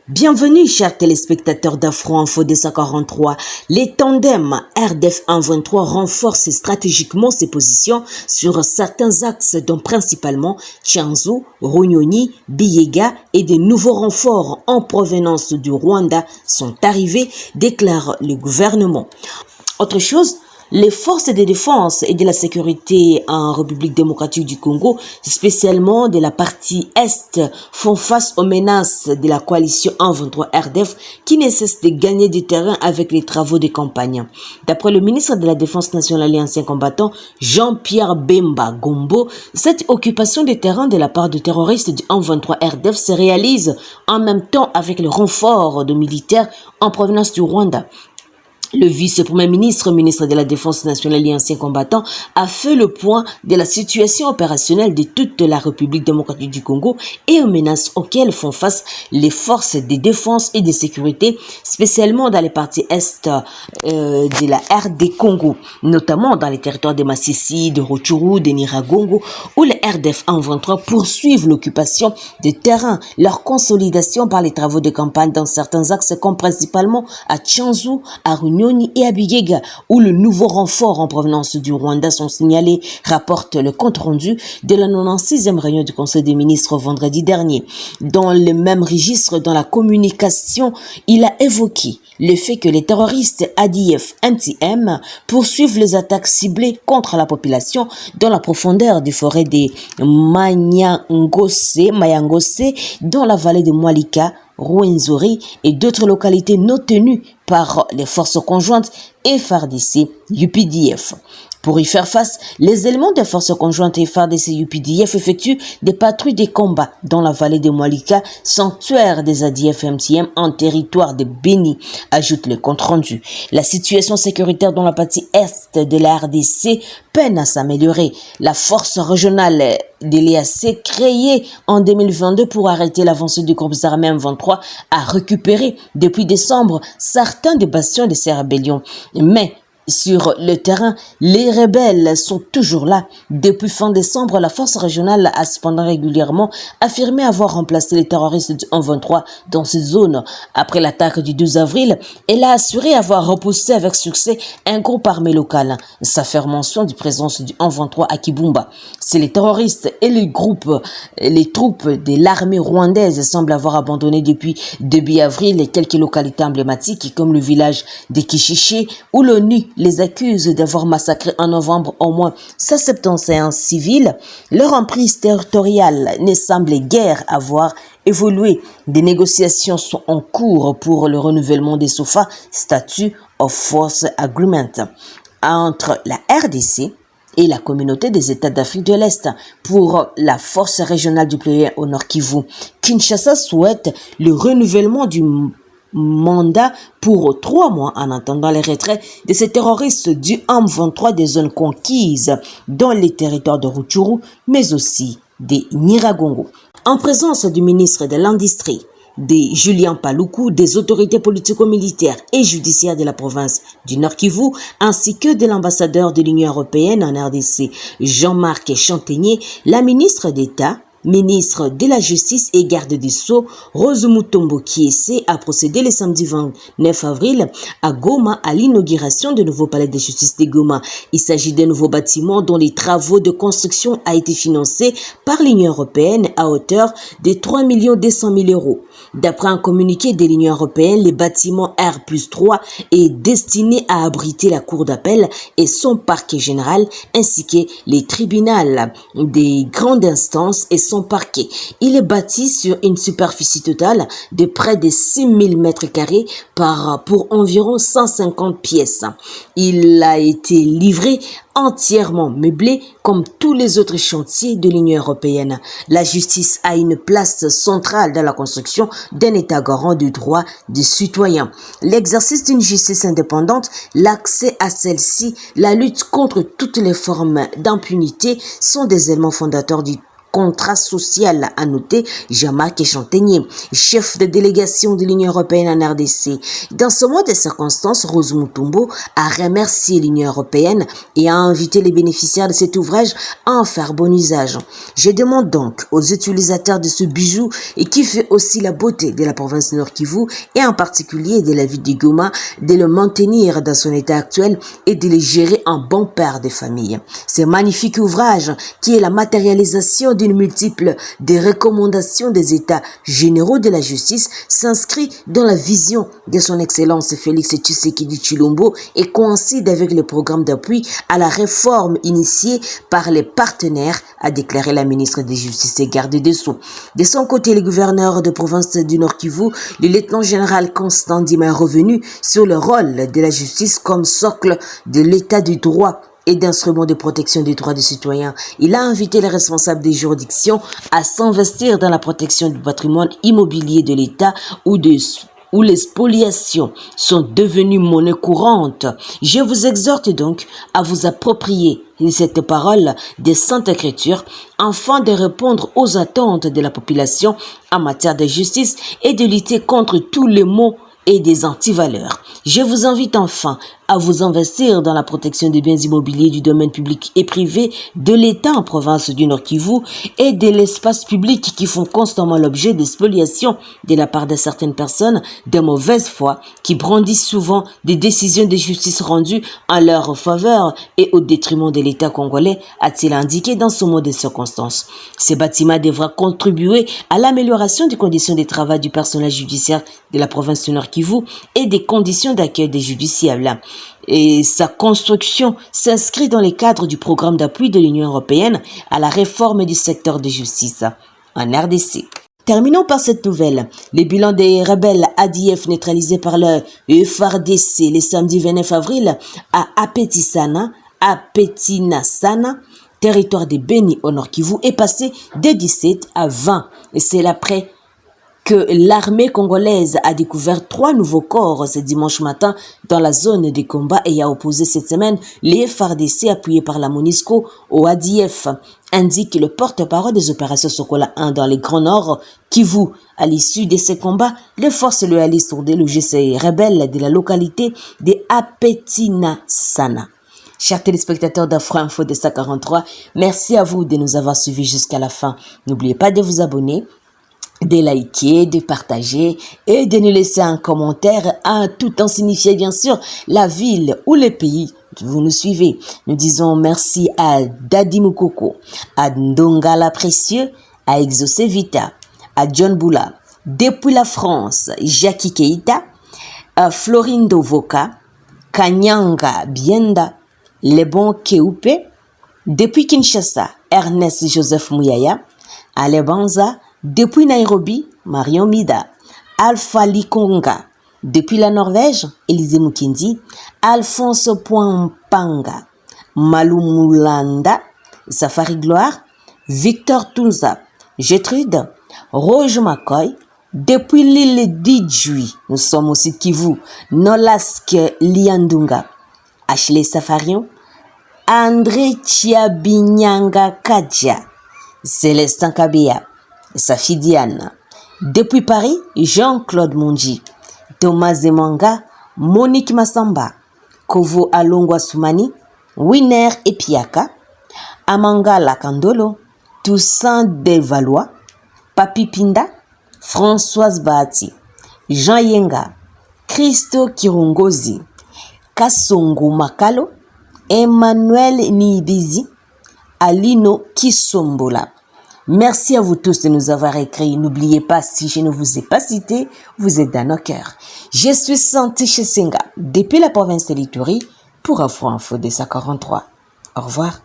Bienvenue, chers téléspectateurs d'Afro Info 243. Les tandems RDF 123 renforcent stratégiquement ses positions sur certains axes, dont principalement Tchanzu, Runyoni, Biyega, et de nouveaux renforts en provenance du Rwanda sont arrivés, déclare le gouvernement. Autre chose, les forces de défense et de la sécurité en République démocratique du Congo, spécialement de la partie Est, font face aux menaces de la coalition 123 RDF qui ne cesse de gagner du terrain avec les travaux de campagne. D'après le ministre de la Défense nationale et ancien combattant Jean-Pierre Bemba Gombo, cette occupation des terrains de la part de terroristes du 123 RDF se réalise en même temps avec le renfort de militaires en provenance du Rwanda. Le vice-premier ministre, ministre de la Défense nationale et ancien combattant, a fait le point de la situation opérationnelle de toute la République démocratique du Congo et aux menaces auxquelles font face les forces de défense et de sécurité, spécialement dans les parties est de la RD Congo, notamment dans les territoires de Masisi, de Rutshuru, de Nyiragongo, où les RDF 123 poursuivent l'occupation des terrains, leur consolidation par les travaux de campagne dans certains axes, comme principalement à Tchanzu, à Runyoni et à Biyega, où le nouveau renfort en provenance du Rwanda sont signalés, rapporte le compte-rendu de la 96e réunion du Conseil des ministres vendredi dernier. Dans le même registre, dans la communication, il a évoqué le fait que les terroristes ADF NTM poursuivent les attaques ciblées contre la population dans la profondeur des forêts de Mayangose, dans la vallée de Mwalika, Rwenzori et d'autres localités non tenues par les forces conjointes FARDC UPDF. Pour y faire face, les éléments des forces conjointes FARDC UPDF effectuent des patrouilles de combat dans la vallée de Mwalika, sanctuaire des ADF MTM en territoire de Béni, ajoute le compte rendu. La situation sécuritaire dans la partie est de la RDC peine à s'améliorer. La force régionale de l'EAC, créée en 2022 pour arrêter l'avancée du groupe armé M23, a récupéré depuis décembre certains des bastions de ces rébellions. Mais sur le terrain, les rebelles sont toujours là. Depuis fin décembre, la force régionale a cependant régulièrement affirmé avoir remplacé les terroristes du 123 dans ces zones. Après l'attaque du 12 avril, elle a assuré avoir repoussé avec succès un groupe armé local. Ça fait mention de présence du 123 à Kibumba. C'est les terroristes et les troupes de l'armée rwandaise semblent avoir abandonné depuis début avril quelques localités emblématiques comme le village de Kishiché où l'ONU les accuse d'avoir massacré en novembre au moins 171 civils. Leur emprise territoriale ne semble guère avoir évolué. Des négociations sont en cours pour le renouvellement des SOFA, Statute of Force Agreement, entre la RDC et la communauté des États d'Afrique de l'Est pour la force régionale déployée au Nord Kivu. Kinshasa souhaite le renouvellement du mandat pour 3 mois en attendant les retraits de ces terroristes du M23 des zones conquises dans les territoires de Rutshuru, mais aussi des Nyiragongo. En présence du ministre de l'Industrie, de Julien Paluku, des autorités politico-militaires et judiciaires de la province du Nord Kivu, ainsi que de l'ambassadeur de l'Union européenne en RDC, Jean-Marc Chantegnier, la ministre d'État, ministre de la Justice et garde des Sceaux, Rose Mutombo Kiese, a procédé le samedi 29 avril à Goma à l'inauguration du nouveau palais de justice de Goma. Il s'agit d'un nouveau bâtiment dont les travaux de construction a été financés par l'Union européenne à hauteur de 3 200 000 €. D'après un communiqué de l'Union européenne, le bâtiment R+3 est destiné à abriter la cour d'appel et son parquet général, ainsi que les tribunaux des grandes instances et son parquet. Il est bâti sur une superficie totale de près de 6 000 m² pour environ 150 pièces. Il a été livré entièrement meublé comme tous les autres chantiers de l'Union européenne. La justice a une place centrale dans la construction d'un État garant du droit des citoyens. L'exercice d'une justice indépendante, l'accès à celle-ci, la lutte contre toutes les formes d'impunité sont des éléments fondateurs du contrat social, a noté Jean-Marc Chantegnier, chef de délégation de l'Union européenne en RDC. Dans ce mot de circonstance, Rose Mutombo a remercié l'Union européenne et a invité les bénéficiaires de cet ouvrage à en faire bon usage. Je demande donc aux utilisateurs de ce bijou et qui fait aussi la beauté de la province Nord Kivu et en particulier de la ville de Goma de le maintenir dans son état actuel et de le gérer en bon père de famille. Ce magnifique ouvrage, qui est la matérialisation d'une multiple des recommandations des États généraux de la justice, s'inscrit dans la vision de son Excellence Félix Tshisekedi Tshilombo et coïncide avec le programme d'appui à la réforme initiée par les partenaires, a déclaré la ministre de Justice et Garde des Sceaux. De son côté, le gouverneur de province du Nord Kivu, le lieutenant-général Constant Dima, est revenu sur le rôle de la justice comme socle de l'état du droit et d'instruments de protection des droits des citoyens. Il a invité les responsables des juridictions à s'investir dans la protection du patrimoine immobilier de l'État où les spoliations sont devenues monnaie courante. Je vous exhorte donc à vous approprier cette parole des Saintes Écritures afin de répondre aux attentes de la population en matière de justice et de lutter contre tous les maux et des antivaleurs. Je vous invite enfin à vous investir dans la protection des biens immobiliers du domaine public et privé de l'État en province du Nord Kivu et de l'espace public qui font constamment l'objet de spoliations de la part de certaines personnes de mauvaise foi qui brandissent souvent des décisions de justice rendues en leur faveur et au détriment de l'État congolais, a-t-il indiqué dans ce mot de circonstance. Ces bâtiments devra contribuer à l'amélioration des conditions de travail du personnel judiciaire de la province du Nord Kivu et des conditions d'accueil des justiciables. Et sa construction s'inscrit dans le cadre du programme d'appui de l'Union européenne à la réforme du secteur de justice en RDC. Terminons par cette nouvelle. Les bilans des rebelles ADF neutralisés par le FARDC le samedi 29 avril à Apetinasana, territoire de Beni au Nord Kivu, est passé de 17 à 20. Et c'est l'après que l'armée congolaise a découvert 3 nouveaux corps ce dimanche matin dans la zone de combat et a opposé cette semaine les FARDC appuyés par la MONUSCO au ADF, indique le porte-parole des opérations Sokola 1 dans les Grands Nord Kivu. À l'issue de ces combats, les forces loyalistes ont délogé ces rebelles de la localité de Apetinasana. Chers téléspectateurs d'Afro Info de 143, merci à vous de nous avoir suivis jusqu'à la fin. N'oubliez pas de vous abonner, de liker, de partager et de nous laisser un commentaire, tout en signifiant bien sûr la ville ou le pays où vous nous suivez. Nous disons merci à Dadi Moukoko, à Ndongala Précieux, à Exaucé Vita, à John Boula, depuis la France, Jackie Keita, à Florindo Voka, Kanyanga Bienda, Lebon Keupe, depuis Kinshasa, Ernest Joseph Mouyaya, à Lebanza, depuis Nairobi, Marion Mida, Alpha Likonga, depuis la Norvège, Élisée Mukindi, Alphonse Poimpanga, Malumulanda, Safari Gloire, Victor Tunza, Gertrude, Roge Makoy, depuis l'île d'Idjoui, nous sommes au site Kivu, Nolask Liandunga, Ashley Safarion, André Chiabinyanga Kadja, Célestin Kabea, Safi Diane. Depuis Paris, Jean-Claude Monji, Thomas Zemanga, Monique Massamba, Kovo Alongwa Soumani, Winner Epiaka, Amanga Lakandolo, Toussaint Devalois, Papi Pinda, Françoise Bahati, Jean Yenga, Christo Kirungozi, Kassongo Makalo, Emmanuel Nibizi, Alino Kisombola. Merci à vous tous de nous avoir écrit. N'oubliez pas, si je ne vous ai pas cité, vous êtes dans nos cœurs. Je suis Santi Chesenga, depuis la province de l'Ituri, pour Afro Info de 143. Au revoir.